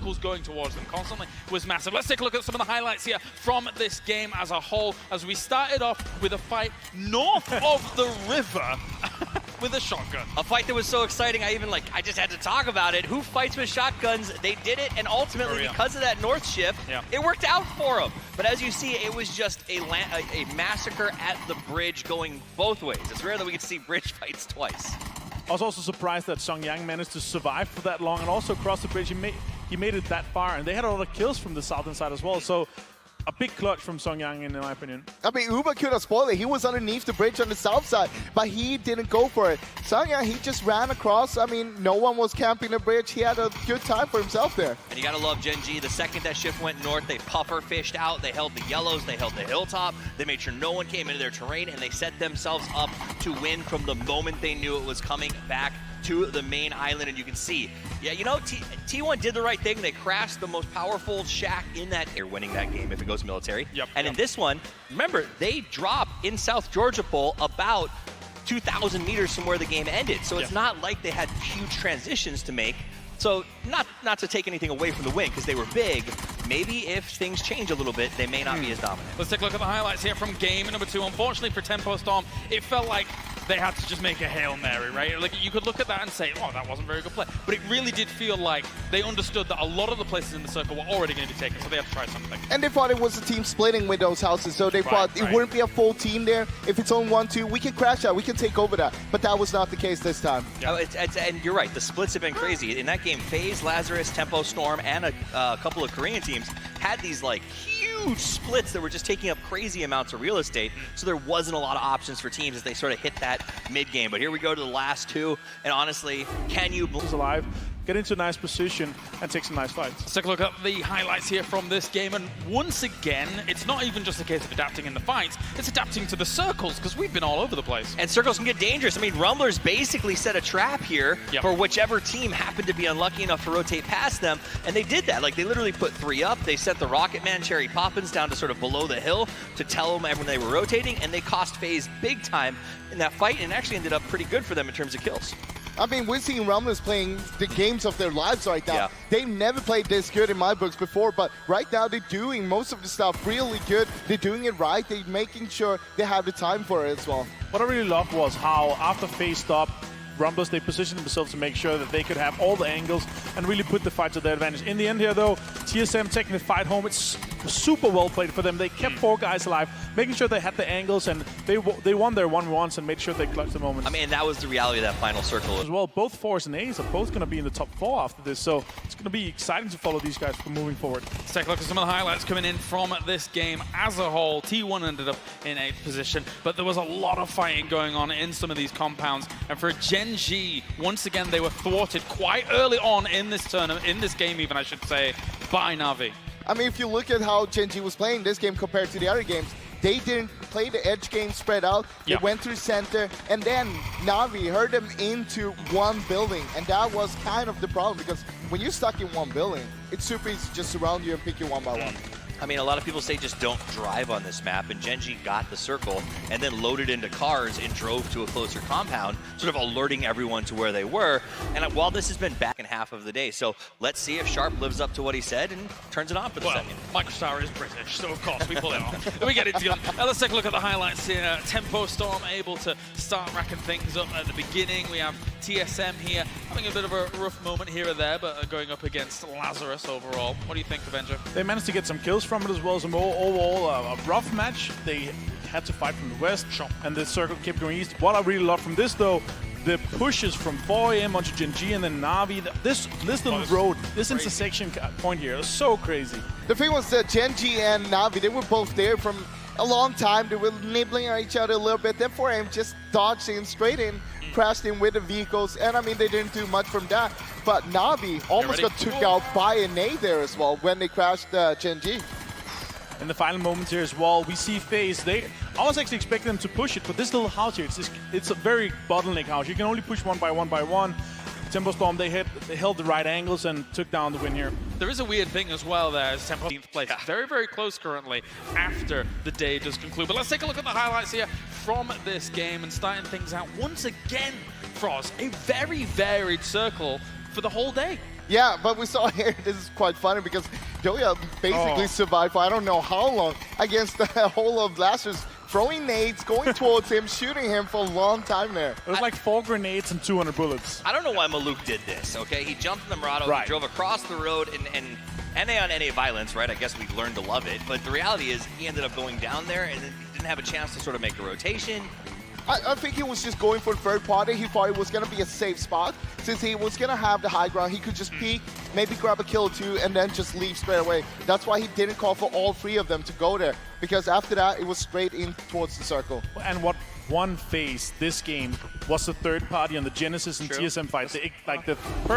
circles going towards them constantly was massive. Let's take a look at some of the highlights here from this game as a whole, as we started off with a fight north of the river with a shotgun. A fight that was so exciting, I just had to talk about it. Who fights with shotguns? They did it, and ultimately, because of that north shift, it worked out for them. But as you see, it was just a massacre at the bridge going both ways. It's rare that we get to see bridge fights twice. I was also surprised that Songyang managed to survive for that long and also cross the bridge. He made it that far, and they had a lot of kills from the southern side as well. So a big clutch from Songyang, in my opinion. I mean, Uber could have spoiled it. He was underneath the bridge on the south side, but he didn't go for it. Songyang, he just ran across. I mean, no one was camping the bridge. He had a good time for himself there. And you gotta love Gen G. The second that shift went north, they puffer fished out. They held the yellows. They held the hilltop. They made sure no one came into their terrain, and they set themselves up to win from the moment they knew it was coming back to the main island. And you can see, yeah, you know, T1 did the right thing. They crashed the most powerful shack in that. They're winning that game if it goes military. And in this one, remember, they drop in South Georgia Pole about 2,000 meters from where the game ended. So it's not like they had huge transitions to make. So not to take anything away from the win, because they were big. Maybe if things change a little bit, they may not be as dominant. Let's take a look at the highlights here from game number 2. Unfortunately for Tempo Storm, it felt like they had to just make a Hail Mary, right? Like, you could look at that and say, oh, that wasn't very good play. But it really did feel like they understood that a lot of the places in the circle were already going to be taken, so they had to try something. And they thought it was a team splitting with those houses, so they thought it wouldn't be a full team there. If it's on 1-2, we can crash that, we can take over that. But that was not the case this time. And you're right, the splits have been crazy. In that game, FaZe, Lazarus, Tempo Storm, and a couple of Korean teams had these like huge splits that were just taking up crazy amounts of real estate, so there wasn't a lot of options for teams as they sort of hit that mid-game. But here we go to the last two, and honestly, can you alive, get into a nice position, and take some nice fights. Let's take a look at the highlights here from this game, and once again, it's not even just a case of adapting in the fights, it's adapting to the circles, because we've been all over the place. And circles can get dangerous. I mean, Rumblers basically set a trap here for whichever team happened to be unlucky enough to rotate past them, and they did that. Like, they literally put 3 up, they sent the Rocket Man, Cherry Poppins down to sort of below the hill to tell them when they were rotating, and they cost FaZe big time in that fight, and actually ended up pretty good for them in terms of kills. I mean, we're seeing Rumblers playing the games of their lives right now. They've never played this good in my books before, but right now they're doing most of the stuff really good. They're doing it right. They're making sure they have the time for it as well. What I really loved was how after FaZe stopped, Rumblers, they positioned themselves to make sure that they could have all the angles and really put the fight to their advantage. In the end here, though, TSM taking the fight home. It's super well played for them. They kept 4 guys alive, making sure they had the angles, and they won their 1v1s and made sure they clutched the moments. I mean, that was the reality of that final circle. As well, both 4s and A's are both going to be in the top 4 after this, so it's going to be exciting to follow these guys moving forward. Let's take a look at some of the highlights coming in from this game as a whole. T1 ended up in 8th position, but there was a lot of fighting going on in some of these compounds, and for Gen G, once again, they were thwarted quite early on in this tournament, in this game even, I should say, by Na'Vi. I mean, if you look at how Gen G was playing this game compared to the other games, they didn't play the edge game spread out. They went through center, and then Na'Vi hurt them into one building, and that was kind of the problem, because when you're stuck in one building, it's super easy to just surround you and pick you one by one. I mean, a lot of people say just don't drive on this map, and Gen G got the circle and then loaded into cars and drove to a closer compound, sort of alerting everyone to where they were. And while this has been back in half of the day, so let's see if Sharp lives up to what he said and turns it on for the second. Microstar is British, so of course we pull it off. We get it together. Now let's take a look at the highlights here. Tempo Storm able to start racking things up at the beginning. We have TSM here having a bit of a rough moment here or there, but going up against Lazarus overall. What do you think, Avenger? They managed to get some kills from it as well as overall a rough match. They had to fight from the west, and the circle kept going east. What I really love from this, though, the pushes from 4 AM onto Gen G and then Na'Vi. This little road, this intersection point here is so crazy. The thing was that Gen G and Na'Vi, they were both there from a long time. They were nibbling at each other a little bit. Then 4 AM just dodged in straight in, crashed in with the vehicles, and I mean, they didn't do much from that. But Na'Vi almost got took out by a nade there as well when they crashed Gen G. In the final moments here as well, we see FaZe. I was actually expecting them to push it, but this little house here, it's a very bottleneck house. You can only push one by one. Tempo Storm, they held the right angles and took down the win here. There is a weird thing as well there as Tempo 18th place. Very, very close currently after the day does conclude. But let's take a look at the highlights here from this game and starting things out once again, Froz, a very varied circle for the whole day. Yeah, but we saw here, this is quite funny because Joya basically survived for I don't know how long against the whole of Blasters, throwing nades, going towards him, shooting him for a long time there. It was like 4 grenades and 200 bullets. I don't know why Maluk did this, okay? He jumped in the Murado, Right. he drove across the road, and NA on NA violence, right? I guess we learned to love it. But the reality is he ended up going down there and then didn't have a chance to sort of make a rotation. I think he was just going for third party. He thought it was going to be a safe spot. Since he was going to have the high ground, he could just peek, maybe grab a kill or two, and then just leave straight away. That's why he didn't call for all 3 of them to go there, because after that, it was straight in towards the circle. And what won phase this game was the third party on the Genesis and True. TSM fight. Like the perfect